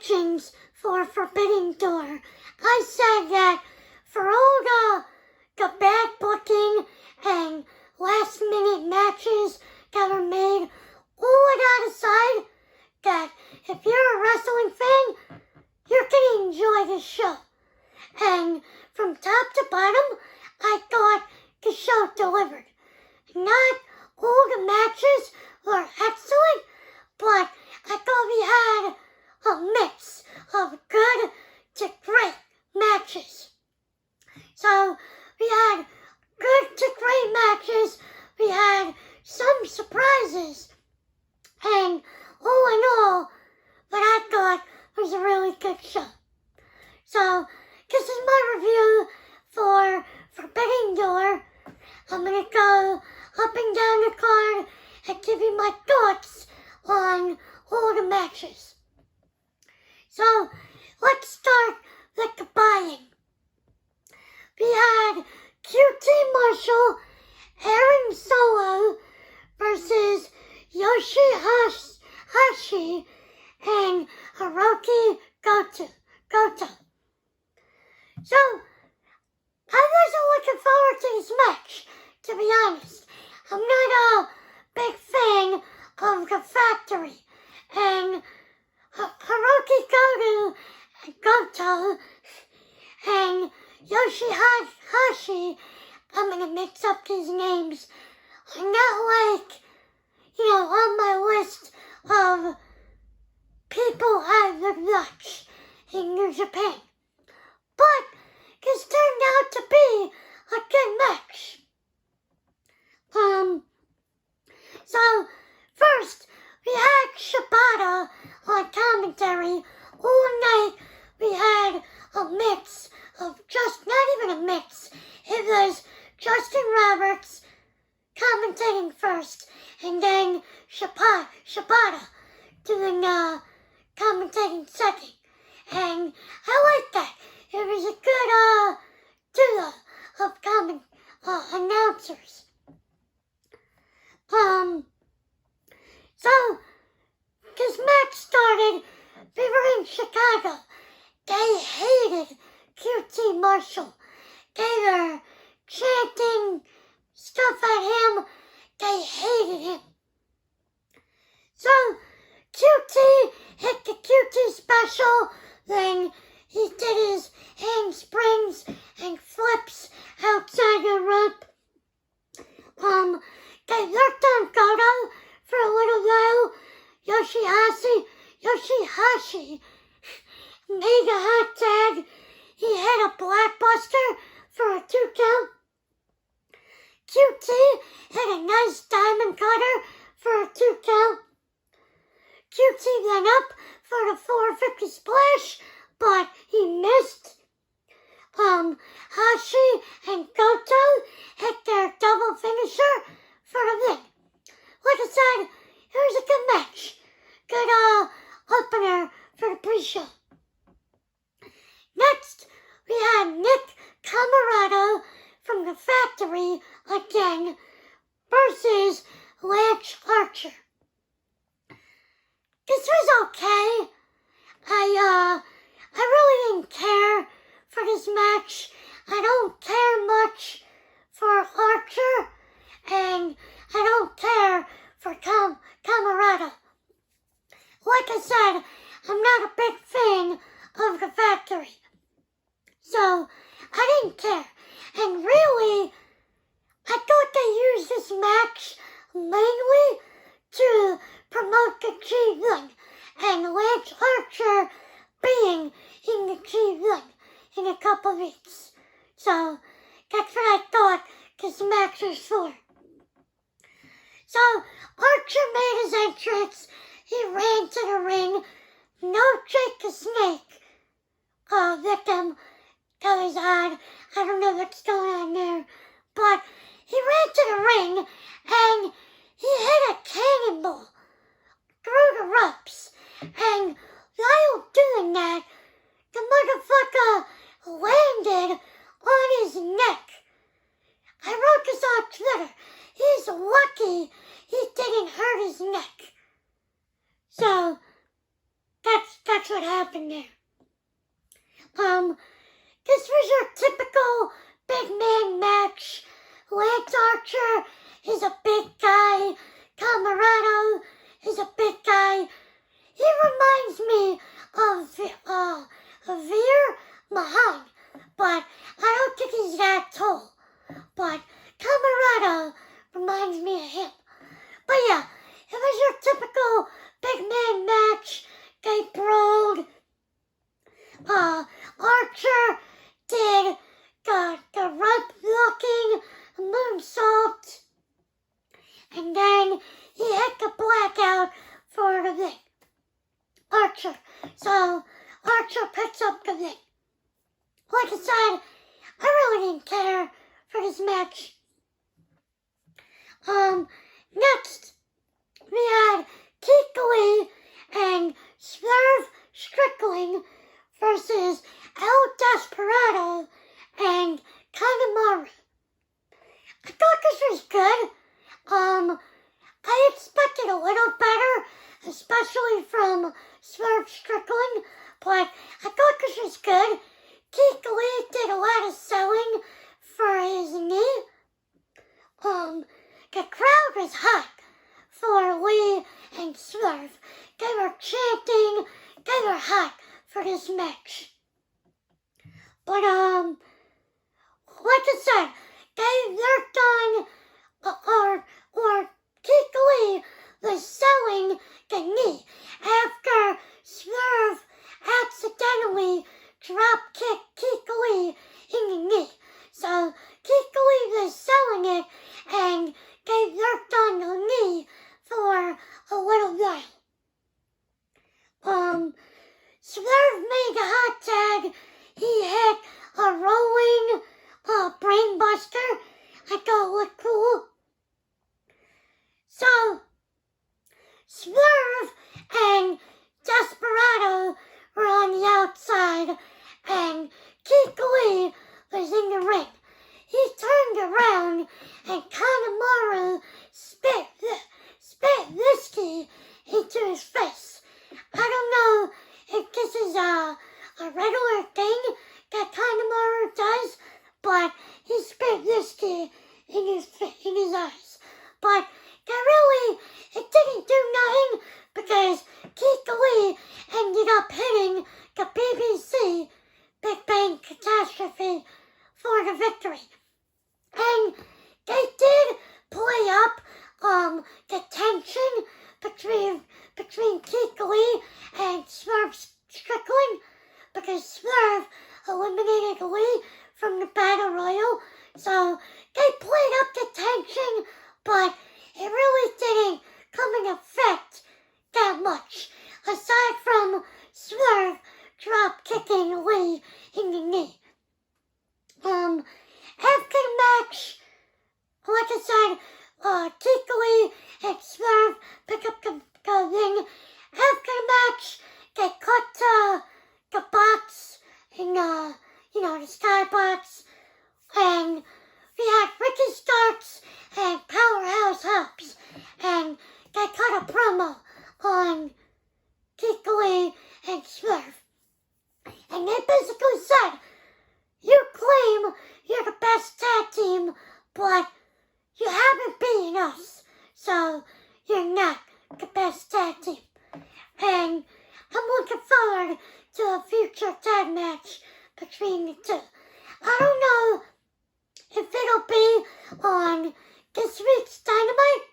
predictions for Forbidden Door. I said that for all the bad booking and last minute matches that were made, all of that aside, that if you're a wrestling fan, you're gonna enjoy the show. And from top to bottom, I thought the show delivered. Not all the matches were excellent, but I thought we had a mix of good to great matches. So we had good to great matches, we had some surprises, and all in all, what I thought was a really good show. So this is my review for Forbidden Door. I'm going to go up and down the card and give you my thoughts on all the matches. So let's start with the buy-in. We had QT Marshall, Aaron Solo versus Yoshihashi and Hiroki Goto. So, I wasn't looking forward to this match, to be honest. I'm not a big fan of the Factory, and Hiroki Goto and Yoshihashi, I'm gonna mix up these names, are not like, on my list of people I would watch in New Japan. But this turned out to be a good match. So first we had Shibata on commentary. All night we had a mix of not even a mix. It was Justin Roberts commentating first, and then Shibata doing commentating second. And I like that. It was a good duo of announcers. So this match started. We were in Chicago. They hated QT Marshall. They were chanting stuff at him. They hated him. So QT hit the QT special, then he did his handsprings and flips outside the rope. They worked on Goto for a little while. Yoshihashi made a hot tag. He hit a blockbuster for a 2 count. QT hit a nice diamond cutter for a 2 count. QT went up for the 450 splash, but he missed. Hashi and Goto hit their double finisher for the win. Like I said, it was a good match. Good opener for the pre-show. Next, we had Nick Camarado from the Factory again versus Lance Archer. This was okay. I really didn't care for this match. I don't care much for Archer, and I don't care for Camarado. Like I said, I'm not a big fan of the Factory. So, I didn't care. And really, I thought they used this match mainly to promote the G1 and Lance Archer being in the G1 in a couple weeks. So, that's what I thought this match was for. So, Archer made his entrance. He ran to the ring. No Jake the Snake victim. That was odd. I don't know what's going on there. But he ran to the ring and he hit a cannonball through the ropes. And while doing that, the motherfucker landed on his neck. I wrote this on Twitter. He's lucky he didn't hurt his neck. So, That's what happened there. This was your typical big man match. Lance Archer is a big guy. Camarado is a big guy. He reminds me of Veer Mahan, but I don't think he's that tall. But Camarado reminds me of him. But yeah, it was your typical big man match. They brawled. Archer did the rope locking moonsault, and then he hit the blackout for the win. Archer. So Archer picks up the win. Like I said, I really didn't care for this match. Next, we had Keith Lee and Swerve Strickling versus El Desperado and Kanemaru. I thought this was good. I expected a little better, especially from Swerve Strickling, but I thought this was good. Keith Lee did a lot of selling for his knee. The crowd was hot for Lee and Swerve. They were chanting, they were hot for this match. But, like I said, they worked on, or Keith Lee was selling the knee after Swerve accidentally drop-kicked Keith Lee in the knee. So Keith Lee was selling it, and they worked on the knee for a little while. Swerve made the hot tag. He hit a rolling brainbuster. I thought it looked cool. So Swerve and Desperado were on the outside, and Keith Lee was in the ring. He turned around, and Kanemaru spit whiskey into his face. I don't know if this is a regular thing that Kanemaru does, but he spit whiskey in his eyes. But it didn't do nothing, because Keith Lee ended up hitting the BBC Big Bang Catastrophe for the victory. And they did play up the tension between Keith Lee and Swerve Strickling, because Swerve eliminated Lee from the Battle Royal. So they played up the tension, but it really didn't come in effect that much, aside from Swerve drop-kicking Lee in the knee. After the match, like I said, Keith Lee and Swerve pick up the win. After the match, they cut to the box in the skybox, and we had Ricky Starks and Powerhouse Hobbs, and they cut a promo on Keith Lee and Swerve. And they basically said, you claim you're the best tag team, but you haven't beaten us, so you're not the best tag team. And I'm looking forward to a future tag match between the two. I don't know if it'll be on this week's Dynamite,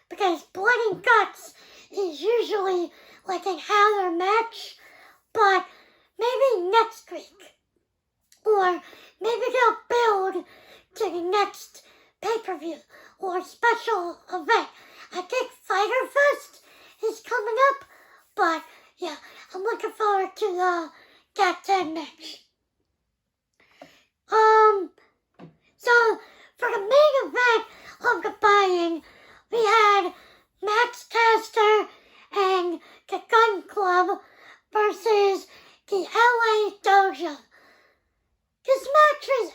because Blood and Guts is usually like an hour match, but maybe next week. Or maybe they'll build to the next pay-per-view or special event. I think Fyter Fest is coming up, but yeah, I'm looking forward to that tag match. So for the main event of the buy-in, we had Max Caster and the Gun Club versus the LA Dojo. This match was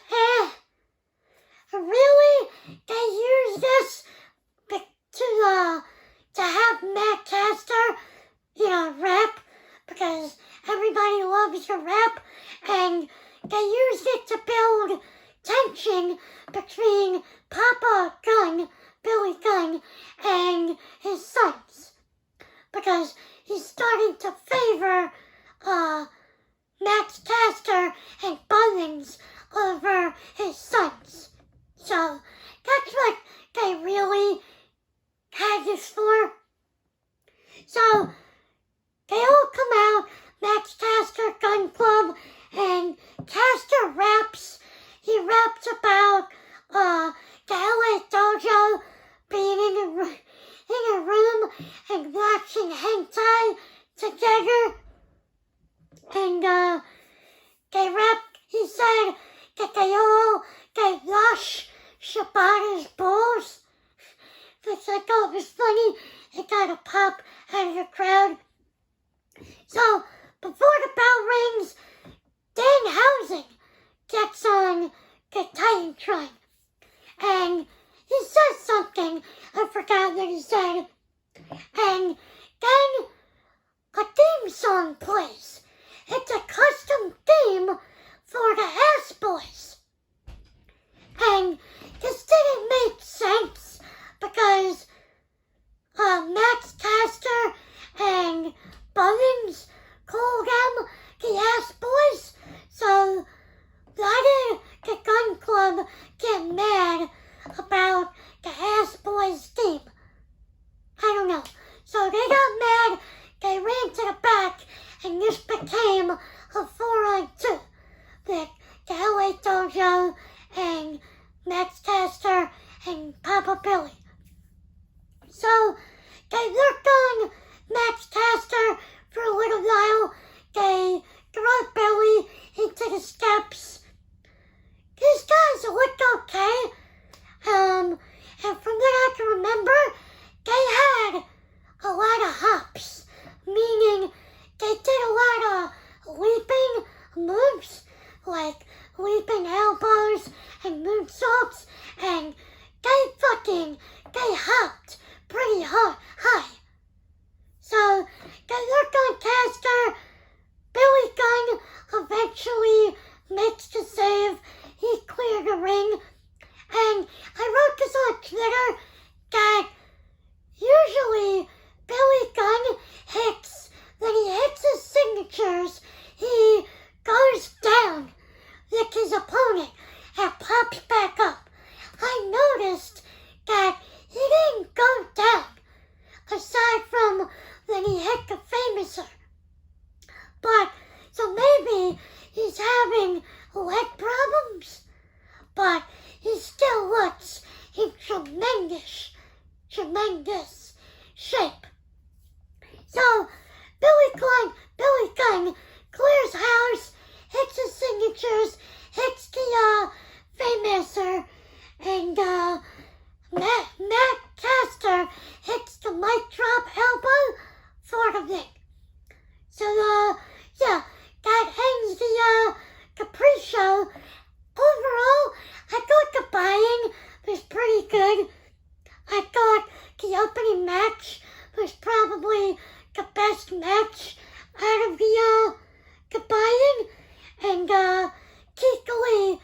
Really? They use this to have Matt Caster, rap because everybody loves a rap, and they used it to build tension between Papa Gunn, Billy Gunn, and his sons, because he's starting to favor Max Caster and Bunnings over his sons. So that's what they really had this for. So they all come out, Max Caster Gun Club, and Caster raps. He raps about the LA Dojo being in a room and watching hentai together. And they rap, he said that they wash Shibata's balls, which I thought was funny. It got a pop out of the crowd. So, before the bell rings, Danhausen gets on the Titantron, and he says something, I forgot what he said, and then a theme song plays. It's a custom theme for the Ass Boys. And this didn't make sense because Max Caster and Bunnings called them the Ass Boys. So why did the Gun Club get mad about the Ass Boys theme? I don't know. So they got mad, they ran to the back, and this became a 4-on-2 with the LA Dojo and Max Caster and Papa Billy. So they worked on Max Caster for a little while. They threw Billy into the steps. These guys looked okay. And from what I can remember, they had a lot of hops, meaning they did a lot of leaping moves, like leaping elbows and moonsaults, and they hopped pretty high. So they looked on Caster. Billy Gunn eventually makes the save. He cleared the ring. And I wrote this on Twitter that usually Billy Gunn hits, when he hits his signatures, he goes down with his opponent and pops back up. I noticed that he didn't go down, aside from when he hit the Famouser. But, so maybe he's having leg problems, but he still looks in tremendous shape. So, Billy Gunn clears house, hits his signatures, hits the Famouser, and Matt Caster hits the mic drop elbow for the win. So, yeah, that ends the pre-show. Overall, I thought the buying was pretty good. I thought the opening match was probably the best match out of the buying. And Keith Lee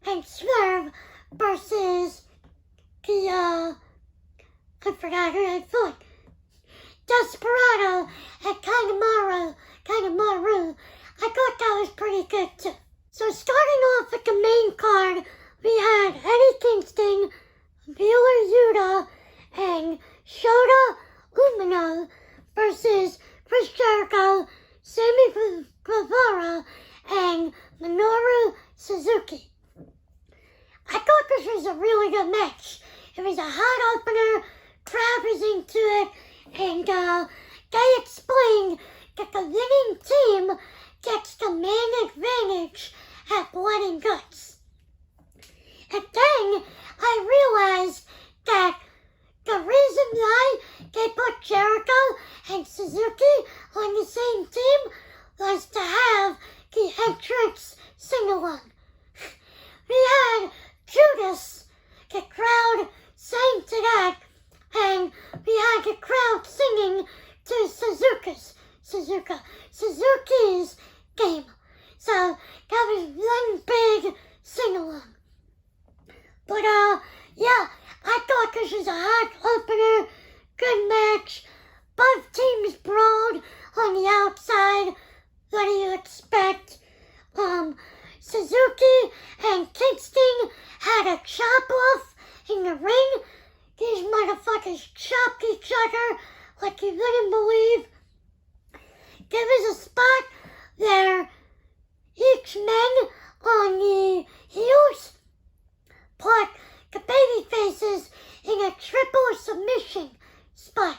and Swerve versus the, I forgot who I thought, Desperado and Kanemaru. I thought that was pretty good too. So starting off with the main card, we had Eddie Kingston, Wheeler Yuta, and Shota Umino versus Chris Jericho, Sammy Guevara, and Minoru Suzuki. I thought this was a really good match. It was a hot opener, crowd was into it, and they explained that the winning team gets the main advantage at Blood and Guts. And then I realized that the reason why they put Jericho and Suzuki on the same team was to have the entrance sing-along. We had Judas, the crowd sang to that, and we had the crowd singing to Suzuki Suzuki's game. So that was one big sing-along. But yeah, I thought this was a hot opener, good match. Both teams brawled on the outside. What do you expect? Suzuki and Kingston had a chop-off in the ring. These motherfuckers chopped each other like you wouldn't believe. There was a spot where each man on the heels put the baby faces in a triple submission spot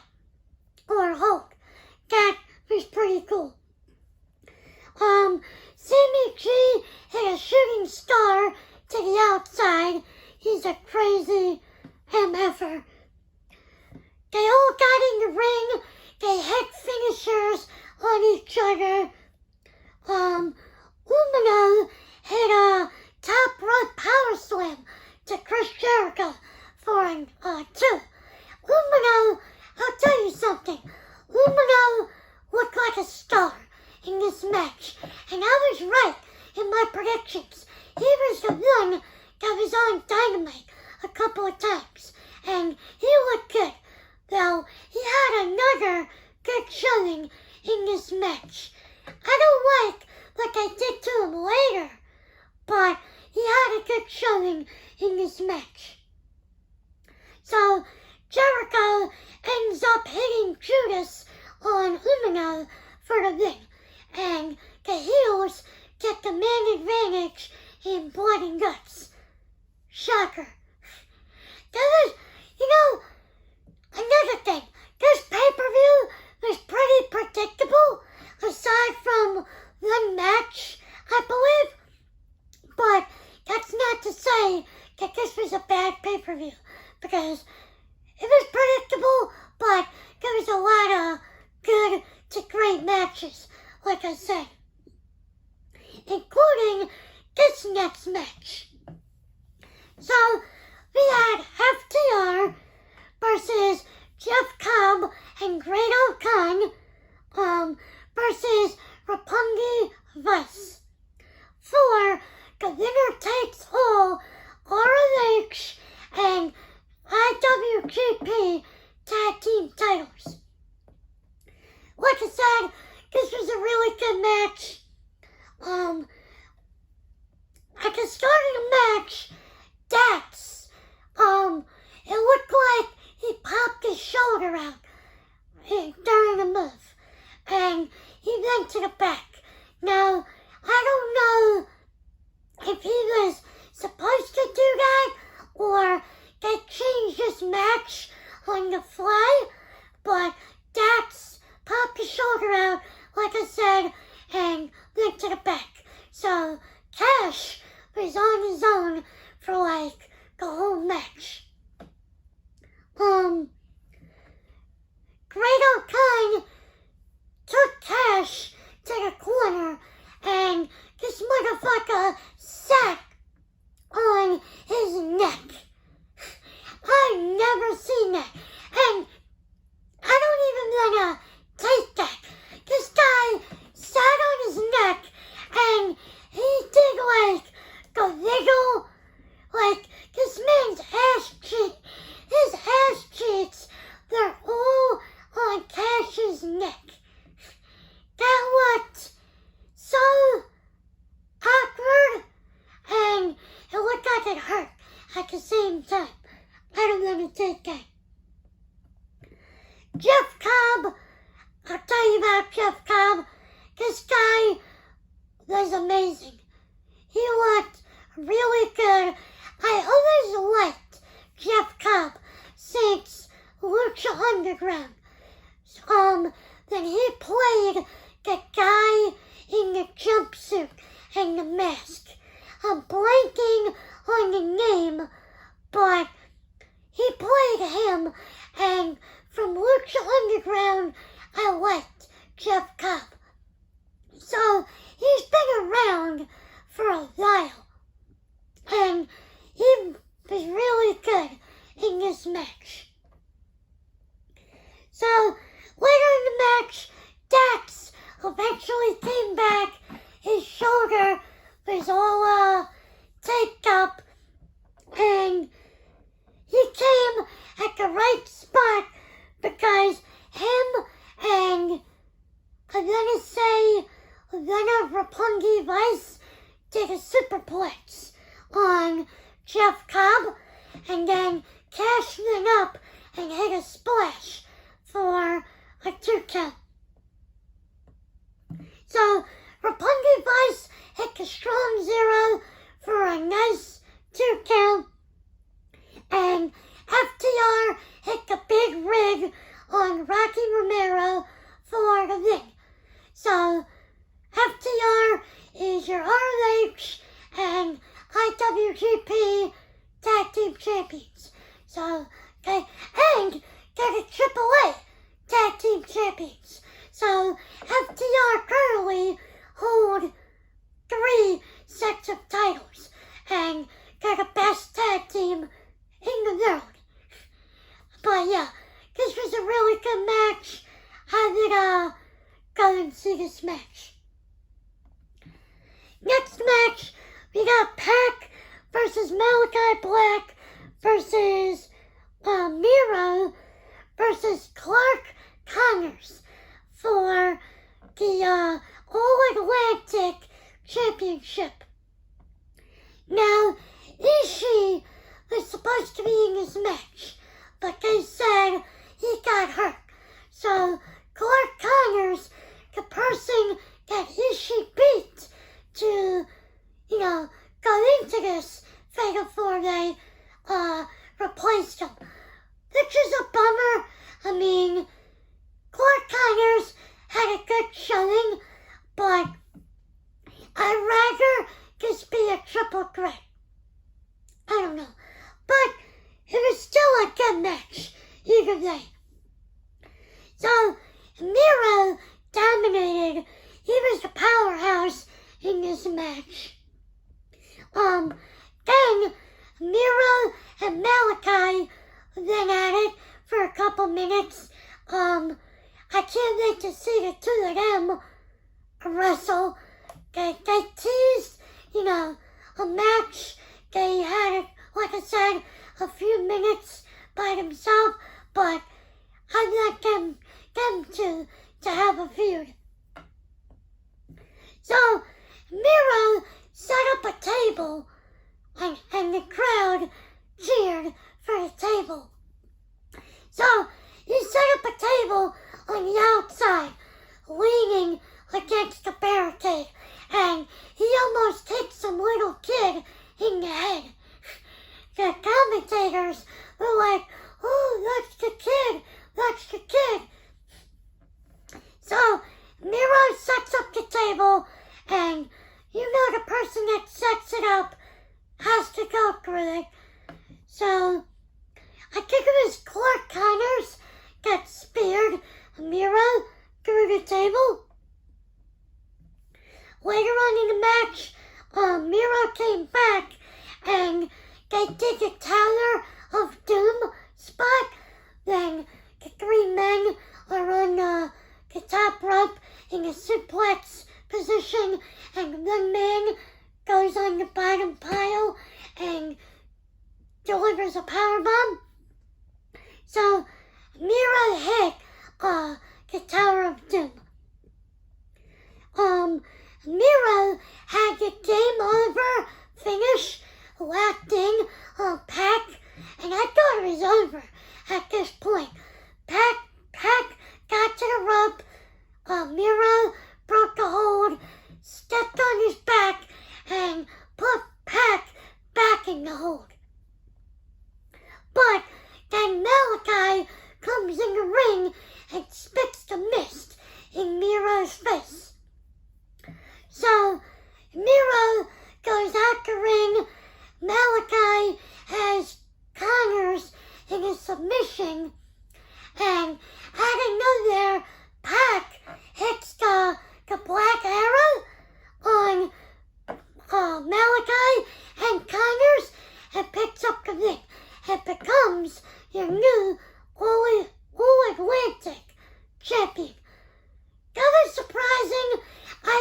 or hold. That was pretty cool. Sammy G hit a shooting star to the outside. He's a crazy MFer. They all got in the ring. They hit finishers on each other. Umino hit a top rope power slam to Chris Jericho for a 2. Umino, I'll tell you something. Umino looked like a star in this match, and I was right in my predictions. He was the one that was on Dynamite a couple of times, and he looked good. Though he had another good showing in this match. I don't like what they did to him later, but he had a good showing in this match. So Jericho ends up hitting Judas on Umino for the win, and the heels get the man advantage in blood and guts. Shocker. There was, another thing. This pay-per-view was pretty predictable, aside from one match, I believe. But that's not to say that this was a bad pay-per-view, because it was predictable, but there was a lot of good to great matches, like I said, including this next match. So we had FTR versus Jeff Cobb and Great Khan versus Roppongi Vice for the winner takes all ROH and IWGP tag team titles. Like I said, this was a really good match. At the start of the match, Dax, it looked like he popped his shoulder out during the move, and he went to the back. Now, I don't know if he was supposed to do that, or they changed this match on the fly, but Dax popped his shoulder out, like I said, and went to the back. So Cash was on his own for like the whole match. Great Khan took Cash to the corner, and this motherfucker sat on his neck. I've never seen that, and I don't even wanna take that. This guy sat on his neck, and he did like the wiggle, like this man's his ass cheeks, they're all on Cash's neck. That looked so awkward, and it looked like it hurt at the same time. I don't want to take that. Jeff Cobb, I'll tell you about Jeff Cobb. This guy was amazing. He looked really good. I always liked Jeff Cobb since Lucha Underground. Then he played the guy in the jumpsuit and the mask. I'm blanking on the name, but he played him came back, his shoulder was all taped up, and he came at the right spot because him and I'm gonna say Leonard Rapungi Vice did a superplex on Jeff Cobb and then cashed it up and hit a splash for a 2 count. So Rapungi Vice hit the strong 0 for a nice 2 count, and FTR hit the big rig on Rocky Romero for the win. So FTR is your ROH and IWGP Tag Team Champions. So, okay, and they're the AAA Tag Team Champions. So FTR currently hold 3 sets of titles, and they're the best tag team in the world. But yeah, this was a really good match. I would go and see this match. Next match, we got Pac versus Malachi Black versus Miro versus Clark Connors for the All-Atlantic Championship. Now, Ishii was supposed to be in this match, but they said he got hurt. So Clark Connors, the person that Ishii beat to, go into this Fatal 4-Way, replaced him. Which is a bummer. I mean, Clark Connors had a good showing, but I'd rather this be a triple threat. I don't know. But it was still a good match, either way. So, Miro dominated. He was the powerhouse in this match. Then Miro and Malachi then at it for a couple minutes. I can't wait to see the 2 of them wrestle. They teased, a match. They had it, like I said, a few minutes by themselves, but I'd like them to have a feud. So Miro set up a table, and the crowd cheered for the table. So he set up a table on the outside, leaning against the barricade, and he almost hit some little kid in the head. The commentators were like, "Oh, that's the kid, that's the kid." So Miro sets up the table, and the person that sets it up has to go through it. So I think it was Clark Connors that speared Miro through the table. Later on in the match, Miro came back, and they did the Tower of Doom spot. Then the 3 men are on the top rope in a suplex position, and 1 man goes on the bottom pile and delivers a powerbomb. So Miro hit the Tower of Doom. Miro had the game over finish locked in on Pac, and I thought it was over at this point. Pac got to the rope. Miro broke the hold, stepped on his back, and put Pac back in the hold. But then Malachi comes in the ring and spits the mist in Miro's face. So Miro goes out the ring. Malachi has Connors in a submission, and out of nowhere, Pac hits the Black Arrow on Malachi and Connors and picks up the win. It becomes your new All-Atlantic champion. That was surprising. I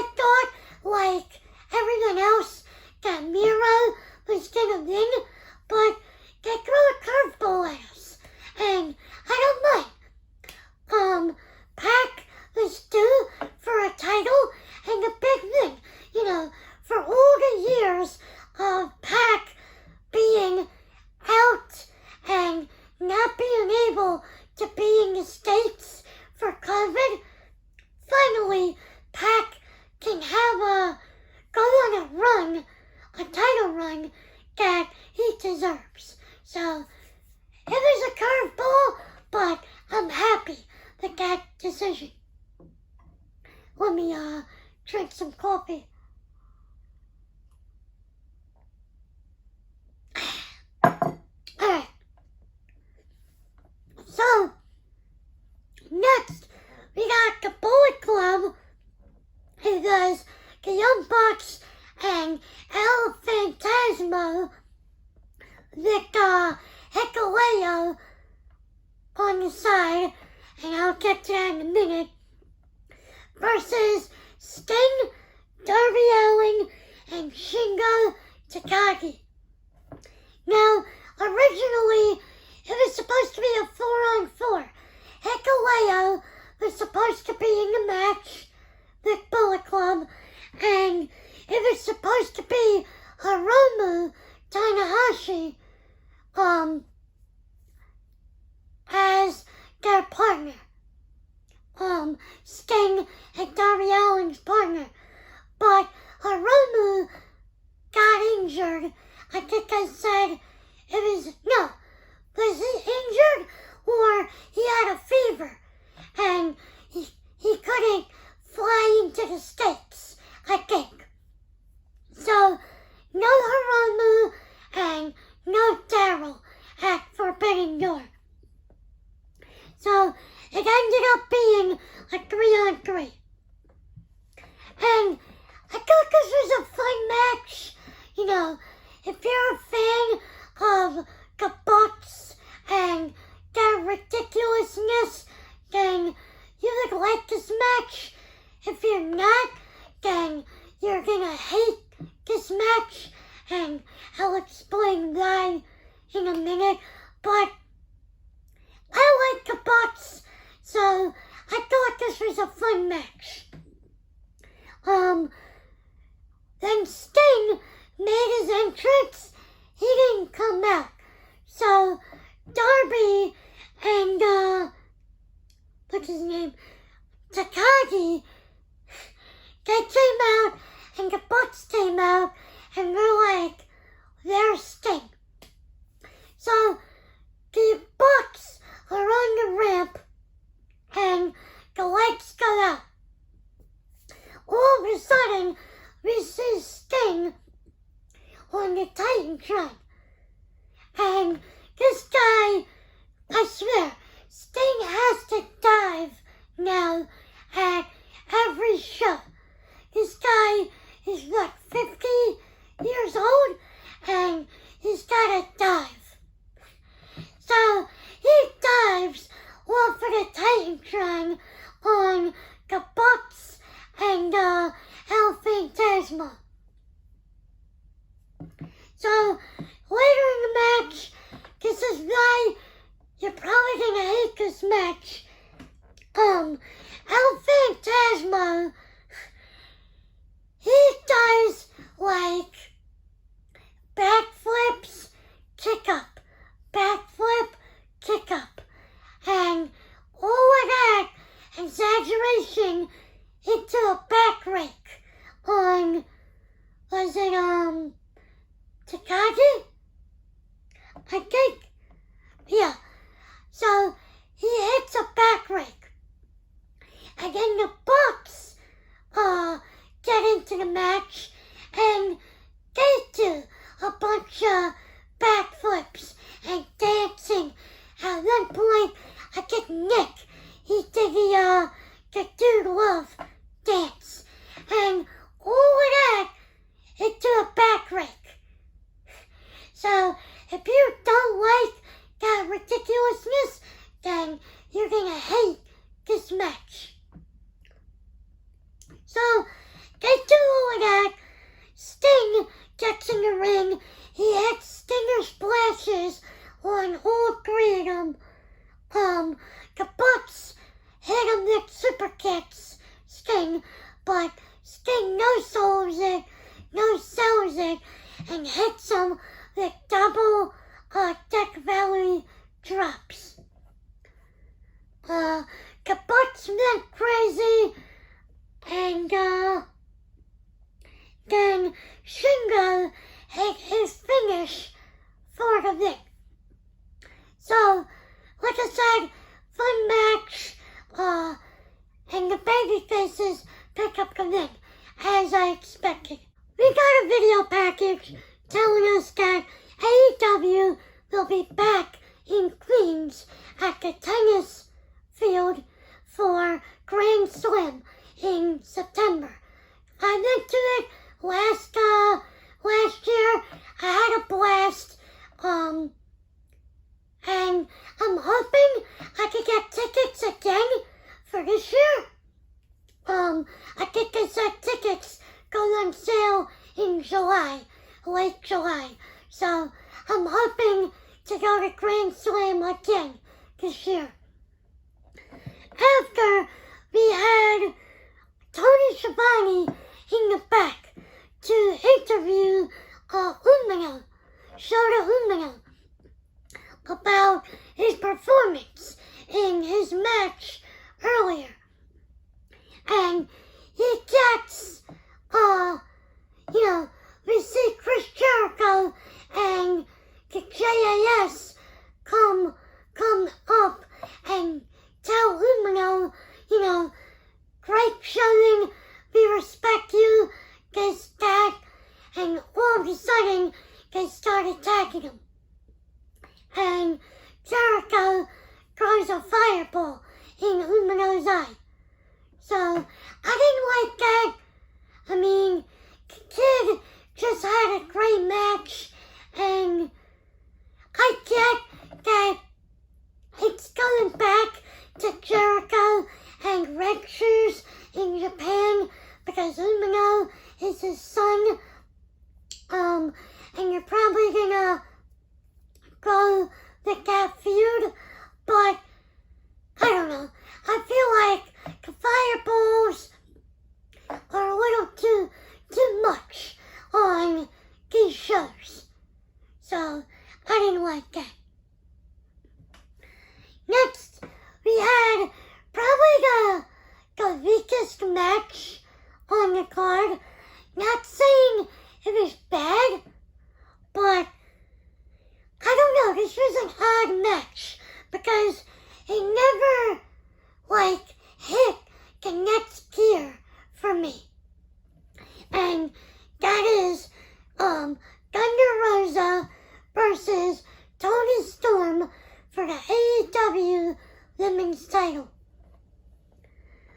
drink some coffee. Alright. So, next, we got the Bullet Club. It does the Young Bucks and El Phantasmo with Hikuleo on the side, and I'll get to that in a minute, versus Sting, Darby Allin, and Shingo Takagi. Now, originally, it was supposed to be a 4-on-4. Hikuleo was supposed to be in the match with Bullet Club, and it was supposed to be Hiromu Tanahashi, as their partner. Sting and Darby Allin's partner. But Hiromu got injured. I think I said was he injured or he had a fever and he couldn't fly into the States, I think. So, no Hiromu and no Daryl at Forbidden Door. So, it ended up being a 3-on-3. And I thought this was a fun match. You know, if you're a fan of the Bucks and their ridiculousness, then you would like this match. If you're not, then you're gonna hate this match, and I'll explain why in a minute. But I like the Bucks, so I thought this was a fun match. Then Sting made his entrance. He didn't come out. So Darby and what's his name? Takagi, they came out and the Bucks came out and we're like, there's Sting. So the Bucks are on the ramp and the lights go out. All of a sudden, we see Sting on the Titantron. And this guy, I swear, Sting has to dive now at every show. This guy is 50 years old, and he's got to dive. So he dives off of the Titantron on the Bucks and El Phantasmo. So later in the match, this is why you're probably gonna hate this match. El Phantasmo, he does like backflips, kick up, backflip, kick up, and all of that exaggeration into a back rake on, was it Takagi? I think, yeah. So he hits a back rake, and then the Bucks get into the match, and they do a bunch of backflips and dancing. At one point, I think Nick, he did the Dude Love dance, and all of that into a back rake. So if you don't like that ridiculousness, then you're gonna hate this match. So they do all of that. Sting gets in the ring. He hits Stinger splashes on all three of them. The Bucks hit him with super kicks, Sting, but Sting no-sells it, and hits him with double Death Valley drops. The Bucks went crazy, and then Shingo hit his finish for the win. So, like I said, fun match, and the baby faces pick up the win. as I expected. We got a video package telling us that AEW will be back in Queens at the tennis field for Grand Slam in September. I went to it last year. I had a blast. And I'm hoping I could get tickets again for this year. I think they said tickets go on sale in July, late July. So I'm hoping to go to Grand Slam again this year. After we had Tony Schiavone in the back to interview Umino, Shota Umino, about his performance in his match earlier. And he gets, we see Chris Jericho and the JAS come up and tell Umino, great showing, we respect you, this, that, and all of a sudden they start attacking him. And Jericho throws a fireball in Umino's eye. So, I didn't like that. I mean, the kid just had a great match, and I get that it's going back to Jericho and red shoes in Japan because Umino is his son. And you're probably gonna go with that feud, but I don't know. I feel like the fireballs are a little too much on these shows. So I didn't like that. Next, we had probably the weakest match on the card. Not saying it was bad, but I don't know, this was an odd match because it never, hit the next gear for me. And that is, Thunder Rosa versus Toni Storm for the AEW Women's title.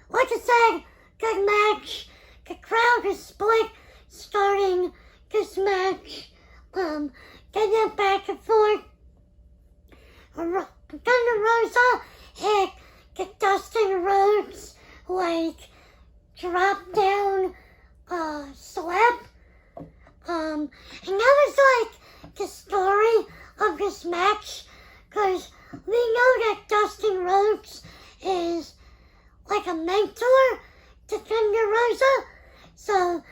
Like I said, good match. The crowd is split starting this match. Getting back and forth. Thunder Rosa hit the Dustin Rhodes drop down slap. And that was the story of this match, because we know that Dustin Rhodes is like a mentor to Thunder Rosa. So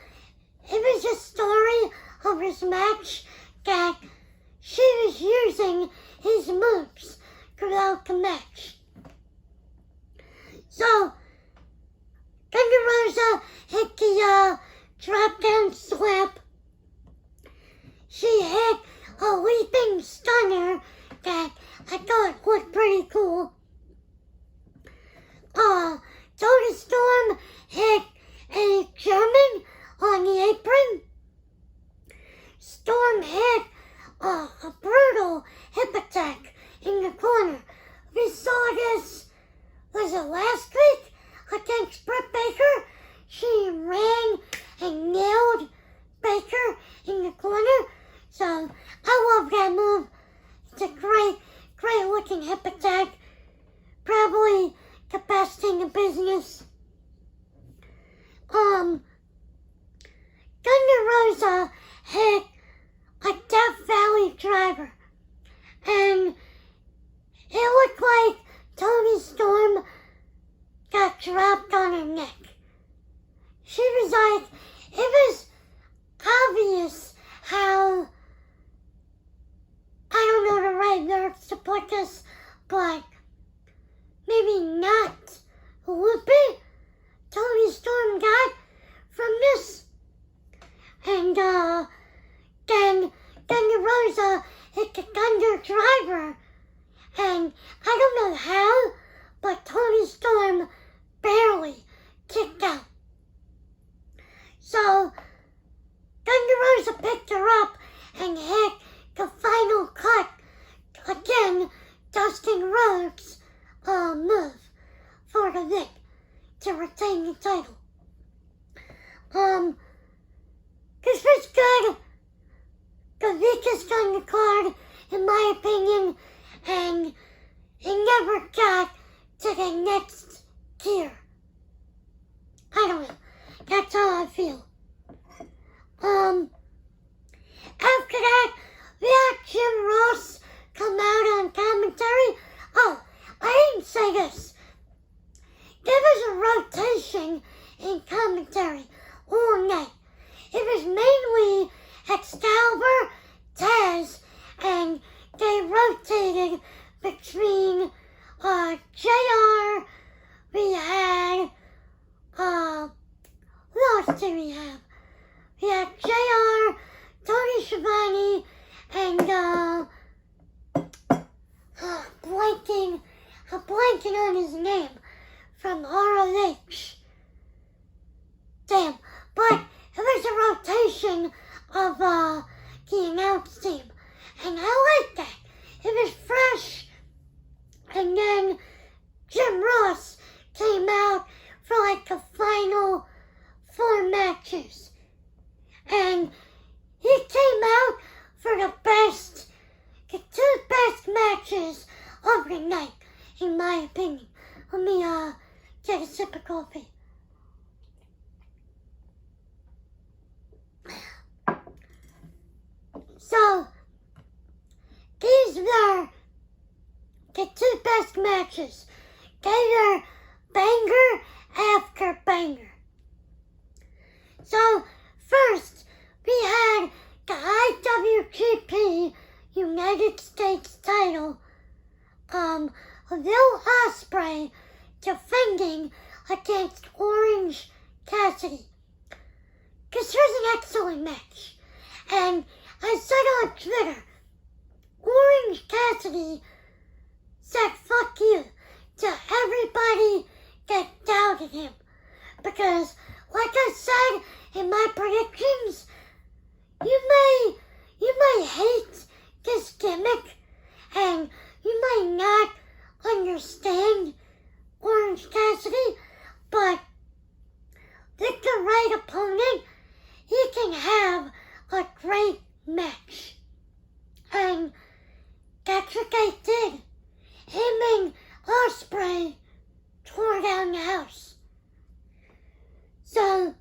it was a story of this match that she was using his moves throughout the match. So Thunder Rosa hit the drop down slap. She hit a leaping stunner that I thought looked pretty cool. Toni Storm hit a German on the apron. Storm hit a brutal hip attack in the corner. We saw this, was it last week, against Britt Baker? She ran and nailed Baker in the corner. So I love that move. It's a great looking hip attack. Probably the best in the business. Thunder Rosa hit a Death Valley driver. And it looked like Toni Storm got dropped on her neck. She was like, it was obvious how, I don't know the right words to put this, but maybe not loopy Toni Storm got from this. And then Thunder Rosa hit the Thunder driver. And I don't know how, but Toni Storm barely kicked out. So Thunder Rosa picked her up and hit the final cut. Again, Dustin Rhodes' move for the Vic to retain the title. This was good. The weakest on the card, in my opinion, and it never got to the next tier. I don't know. That's how I feel. After that, we had Jim Ross come out on commentary. Oh, I didn't say this. There was a rotation in commentary all night. It was mainly Excalibur, Taz, and they rotated between JR, we had, who else did we have? We had JR, Tony Schiavone, and, I'm blanking on his name, from ROH. Damn, but it was a rotation of, the announce team, and I liked that. It was fresh, and then Jim Ross came out for like the final 4 matches, and he came out for the 2 best matches of the night, in my opinion. Let me get a sip of coffee. So, these were the 2 best matches. They were banger after banger. So, first, we had the IWGP United States title, Will Ospreay defending against Orange Cassidy. This was an excellent match, and I said on Twitter, Orange Cassidy said fuck you to everybody that doubted him. Because, like I said in my predictions, you may hate this gimmick, and you might not understand Orange Cassidy, but with the right opponent, he can have a great match. And that's what they did. Him and Ospreay tore down the house. So,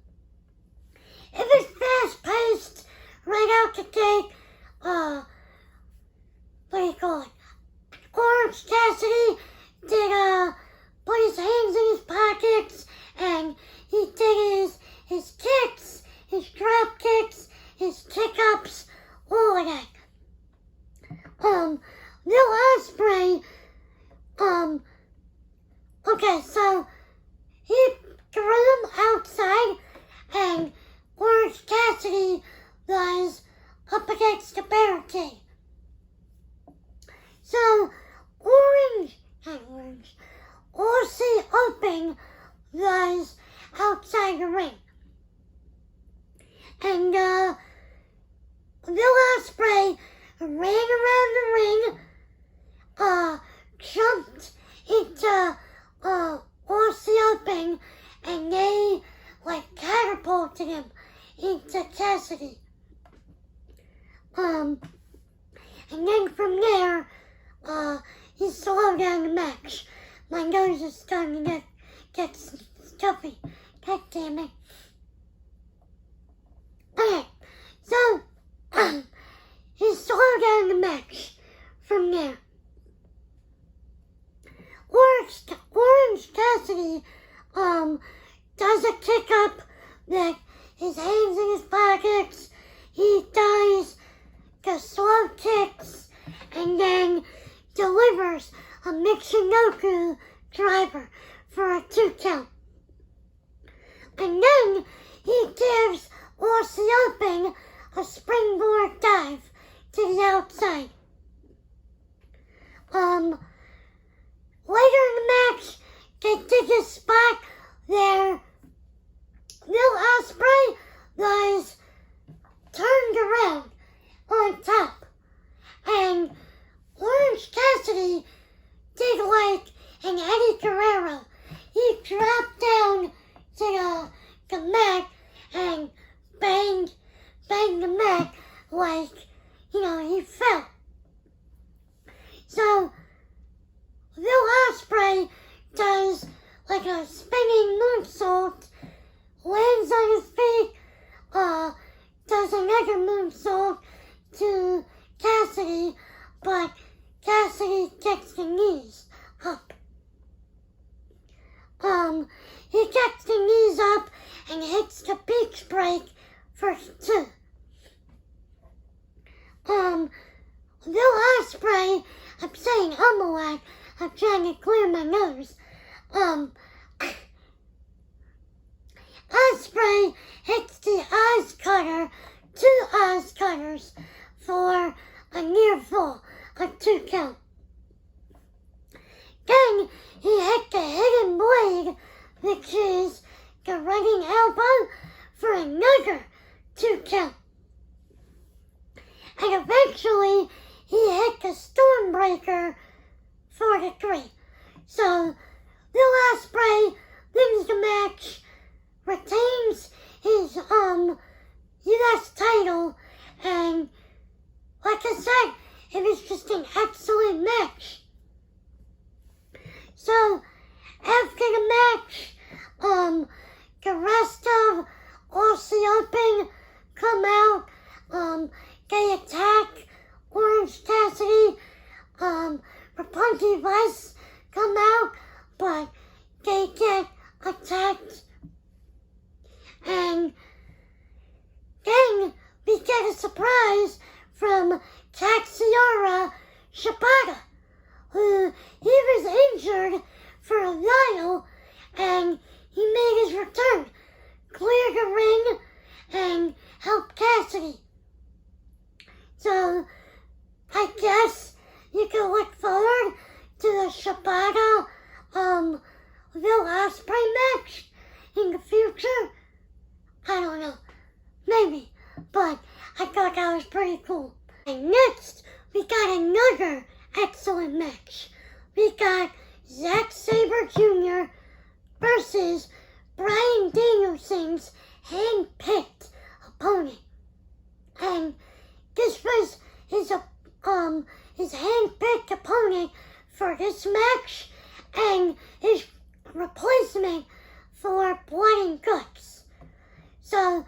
it was fast-paced right out the gate. What do you call it? Orange Cassidy did, put his hands in his pockets, and he did his kicks, his drop kicks, his kick-ups, all of that. Will Ospreay, okay, so he threw him outside, and Orange Cassidy was up against the barricade. So, Aussie Open was outside the ring. And, Will Ospreay ran around the ring, jumped into, Aussie Open, and they, catapulted him into Cassidy. And then from there, he slowed down the match. My nose is starting to get stuffy. God damn it. Okay, so, he slowed down the match from there. Orange Cassidy, does a kick up with his hands in his pockets. He does the slow kicks, and then delivers a Michinoku driver for a 2 count. And then he gives Aussie Open a springboard dive to the outside. Later in the match, they did a spot where Will Ospreay bang the mat like, he fell. So, Will Ospreay does like a spinning moonsault, lands on his feet, does another moonsault to Cassidy, but Cassidy gets the knees up. He gets the knees up and hits the beach break for 2. Will Ospreay, I'm saying a lot, I'm trying to clear my nose. Ospreay hits the Oz Cutter, 2 Oz Cutters for a near fall, a 2 count. Then he hit the hidden blade, which is the running elbow, for another 2 count. And eventually he hit the Stormbreaker for the 3. So Will Ospreay wins the match, retains his US title, and like I said, it was just an excellent match. So after the match, the rest of Aussie Open come out, they attack Orange Cassidy, Rapunzel Vice come out, but they get attacked. And then we get a surprise from Katsuyori Shibata, who he was injured for a while, and he made his return, cleared the ring, and helped Cassidy. So I guess you can look forward to the Shibata Will Ospreay match in the future. I don't know, maybe, but I thought that was pretty cool. And next, we got another excellent match. We got Zack Sabre Jr. versus Bryan Danielson's hand-picked opponent. And this was his hand-picked opponent for this match and his replacement for Blood and Guts. So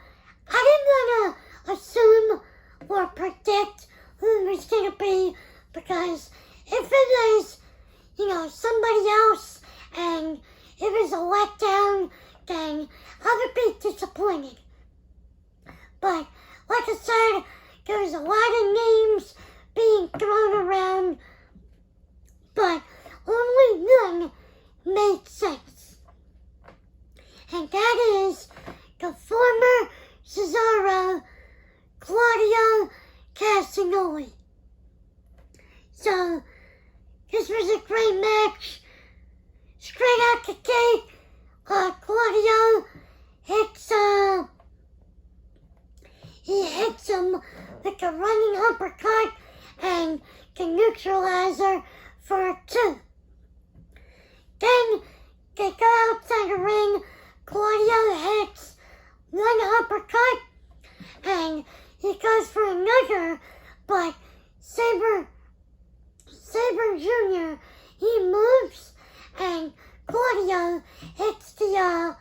I didn't want to assume or predict who it was going to be, because if it was, somebody else and it was a letdown, then I would be disappointed. But like I said, there's a lot of names being thrown around, but only one made sense. And that is the former Cesaro, Claudio Castagnoli. So, this was a great match. Straight out the gate, Claudio hits, he hits him with a running uppercut and the neutralizer for a 2. Then they go outside the ring, Claudio hits one uppercut, and he goes for another, but Sabre Jr., he moves, and Claudio hits the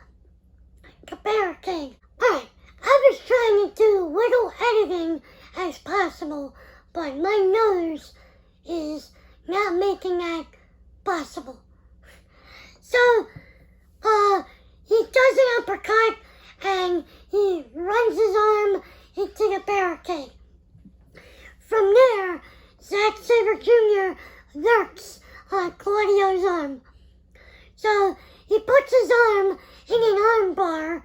barricade. Alright, I was trying to do little editing as possible, but my nose is not making that possible. So, he does an uppercut, and he runs his arm into the barricade. From there, Zack Sabre Jr. lurks on Claudio's arm. So, he puts his arm in an arm bar,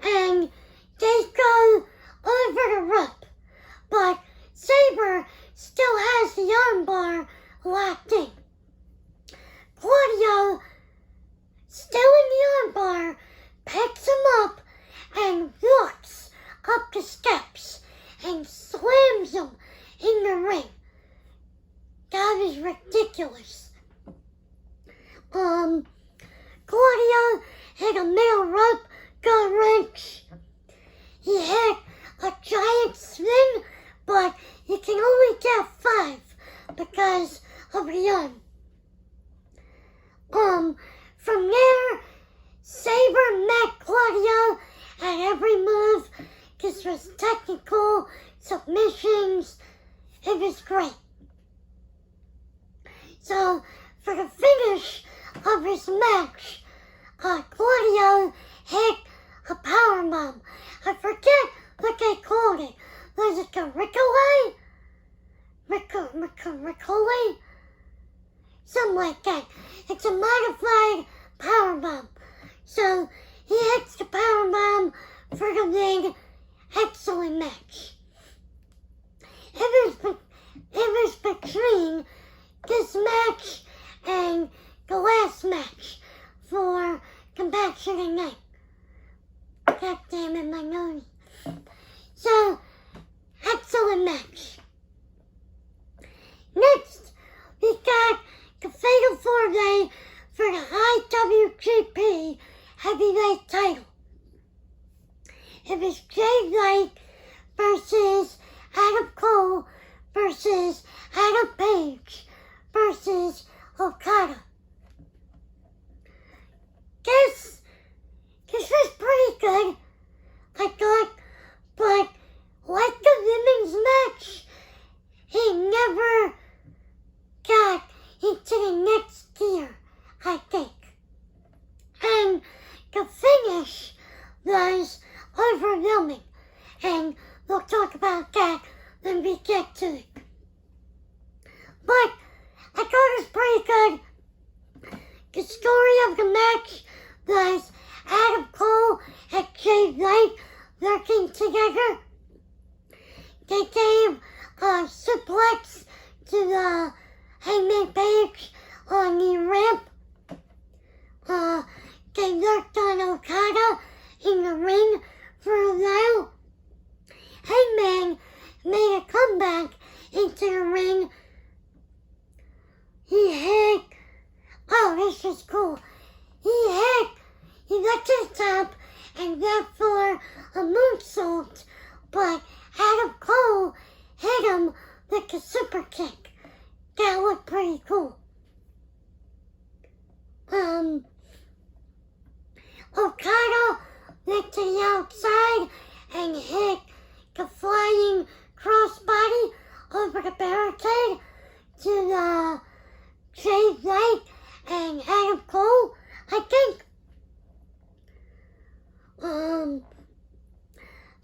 and they go over the rope. But Sabre still has the arm bar locked in. Claudio, still in the arm bar, picks him up and walks up the steps and slams him in the ring. That is ridiculous. Claudio hit a middle rope gut wrench. He hit a giant This was technical, submissions, it was great. So, for the finish of his match, Claudio hit a powerbomb. I forget what they called it. Was it the Ricochet? Ricochet? Something like that. It's a modified powerbomb. So, he hits the powerbomb for the win. Excellent match. It was between this match and the last match for Compassionate Night. God damn it, my nose. So, excellent match. Next, we got the Fatal 4-Way for the IWGP Heavyweight title. It was Jay White versus Adam Cole versus Adam Page versus Okada. This was pretty good, I thought, but like the women's match, he never got into the next tier, I think. And the finish was overwhelming, and we'll talk about that when we get to it. But I thought it was pretty good. The story of the match was Adam Cole and Jay White working together. They gave a suplex to the Hangman Page on the ramp. They worked on Okada in the ring for a while. Hangman made a comeback into the ring. This is cool. He got to the top and went for a moonsault, but Adam Cole hit him with a super kick. That looked pretty cool. Okada went to the outside and hit the flying crossbody over the barricade to the Jay White and Adam Cole, I think.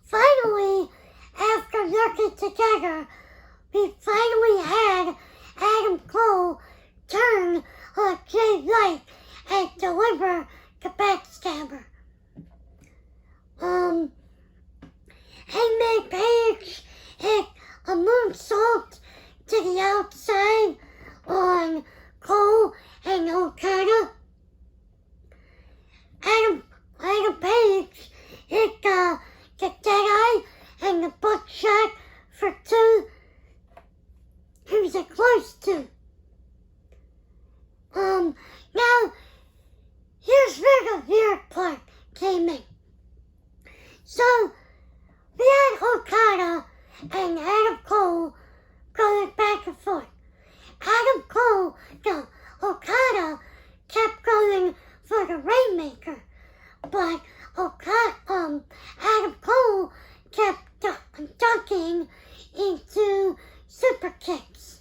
Finally, after working together, we finally had Adam Cole turn on Jay White and deliver the backstabber. Hangman Page hit a moonsault to the outside on Cole and Okada. Adam Page hit the Deadeye and the buckshot for 2. He was close to. Now, here's where the weird part came in. So, we had Okada and Adam Cole going back and forth. Okada kept going for the Rainmaker, but Adam Cole kept ducking into super kicks.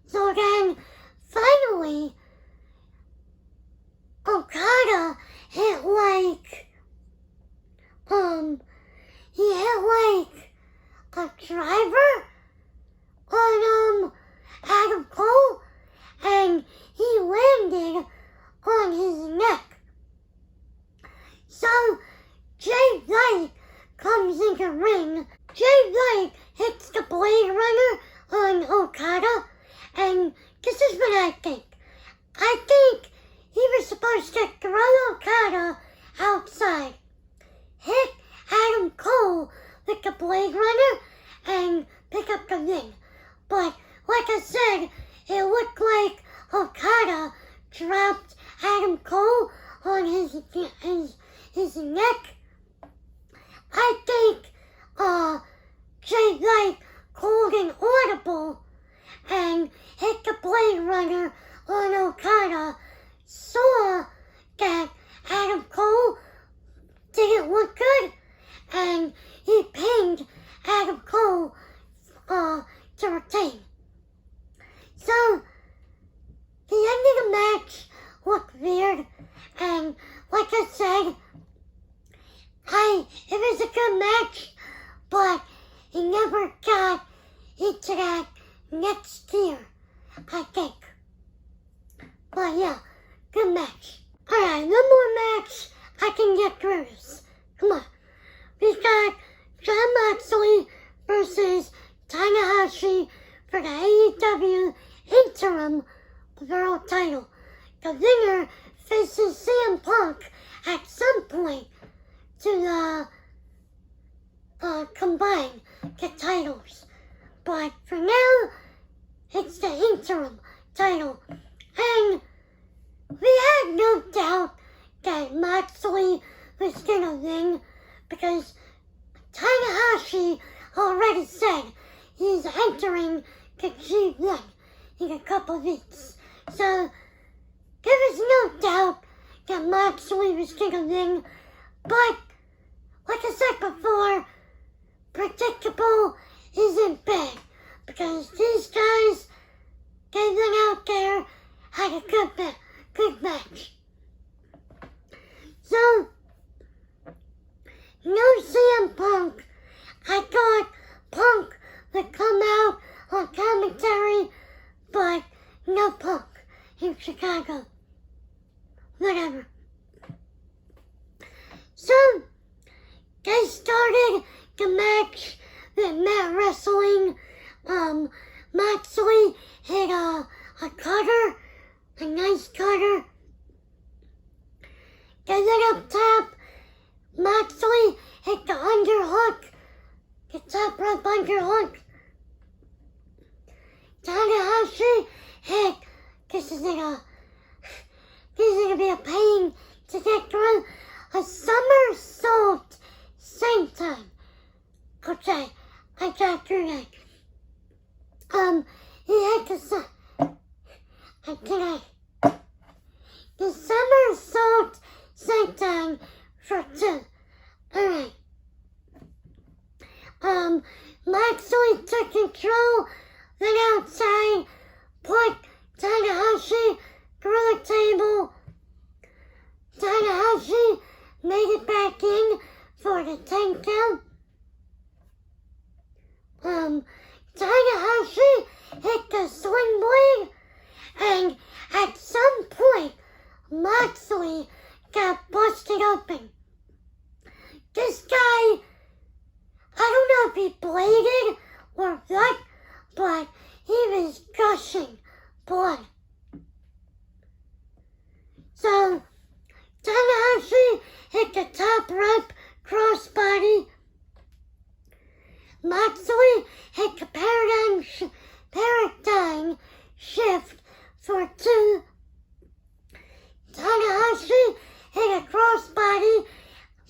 So then, finally, Okada hit a driver on Adam Cole, and he landed on his neck. So Jay White comes in the ring. Jay White hits the Blade Runner on Okada, and this is what I think. I think he was supposed to throw Okada outside, hit Adam Cole with the Blade Runner, and pick up the win. But like I said, it looked like Okada dropped Adam Cole on his neck. I think Jay White called an audible and hit the Blade Runner on Okada, saw that Adam Cole didn't look good, and he combine the titles. But for now, it's the interim title. And we had no doubt that Moxley was gonna win because Tanahashi already said he's entering the G1 in a couple weeks. So there was no doubt that Moxley was gonna win. But like I said before, predictable isn't bad because these guys, they went out there, had a good match. So, no CM Punk. I thought Punk would come out on commentary, but no Punk in Chicago. Whatever. So, they started the match with Mat Wrestling. Moxley hit a cutter, a nice cutter. Then up top, Moxley hit the underhook, the top rope underhook. Tanahashi hit, this is gonna be a pain to get through, a somersault senton. Okay, I got through that. He hit the somersault senton for 2. Alright. Moxley took control, went outside, put Tanahashi through a table. Tanahashi made it back in for the 10 count. Tanahashi hit the swing blade, and at some point, Moxley got busted open. This guy, I don't know if he bladed or what, but he was gushing blood. So, Tanahashi hit the top rope crossbody. Moxley hit the paradigm shift for 2. Tanahashi hit a crossbody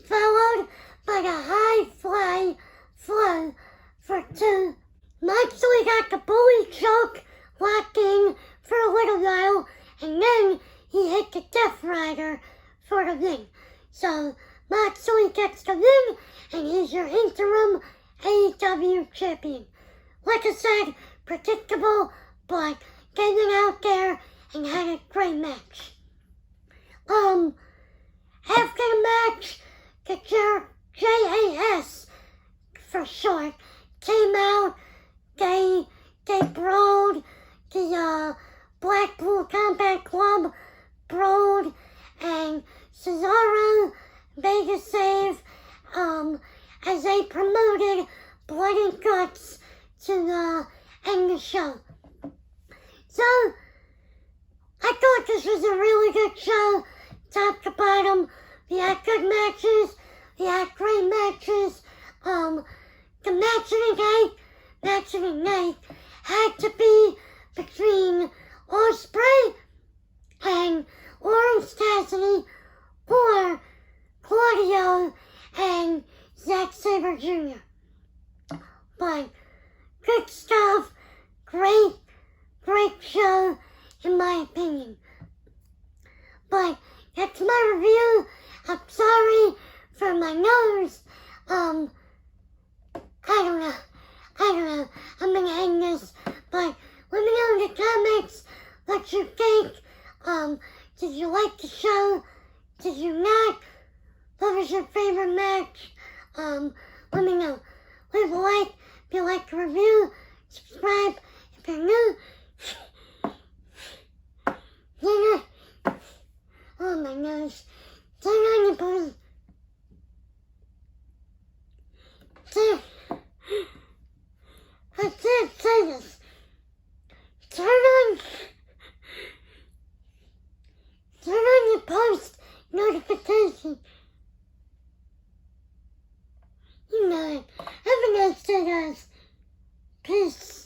followed by a high fly flow for 2. Moxley got the bully choke locked in for a little while, and then he hit the Death Rider for the win. So Moxley gets the win, and he's your interim AEW champion. Like I said, predictable, but they went out there and had a great match. After the match, the JAS for short came out. They brawled. The Blackpool Combat Club brawled, and Cesaro made a save as they promoted Blood and Guts to end the show. So, I thought this was a really good show, top to bottom. We had good matches, we had great matches. The match of the night had to be between Ospreay and Orange Cassidy, or Claudio and Zack Sabre Jr. But good stuff, great show in my opinion. But that's my review. I'm sorry for my nose. I don't know. I'm gonna end this, but let me know in the comments what you think. Did you like the show? Did you not? What was your favorite match? Let me know. Leave a like if you like the review. Subscribe if you're new. Oh my nose. Turn on your booty. I can't say this. Turn on your post notification. You know it. Okay, guys. Peace.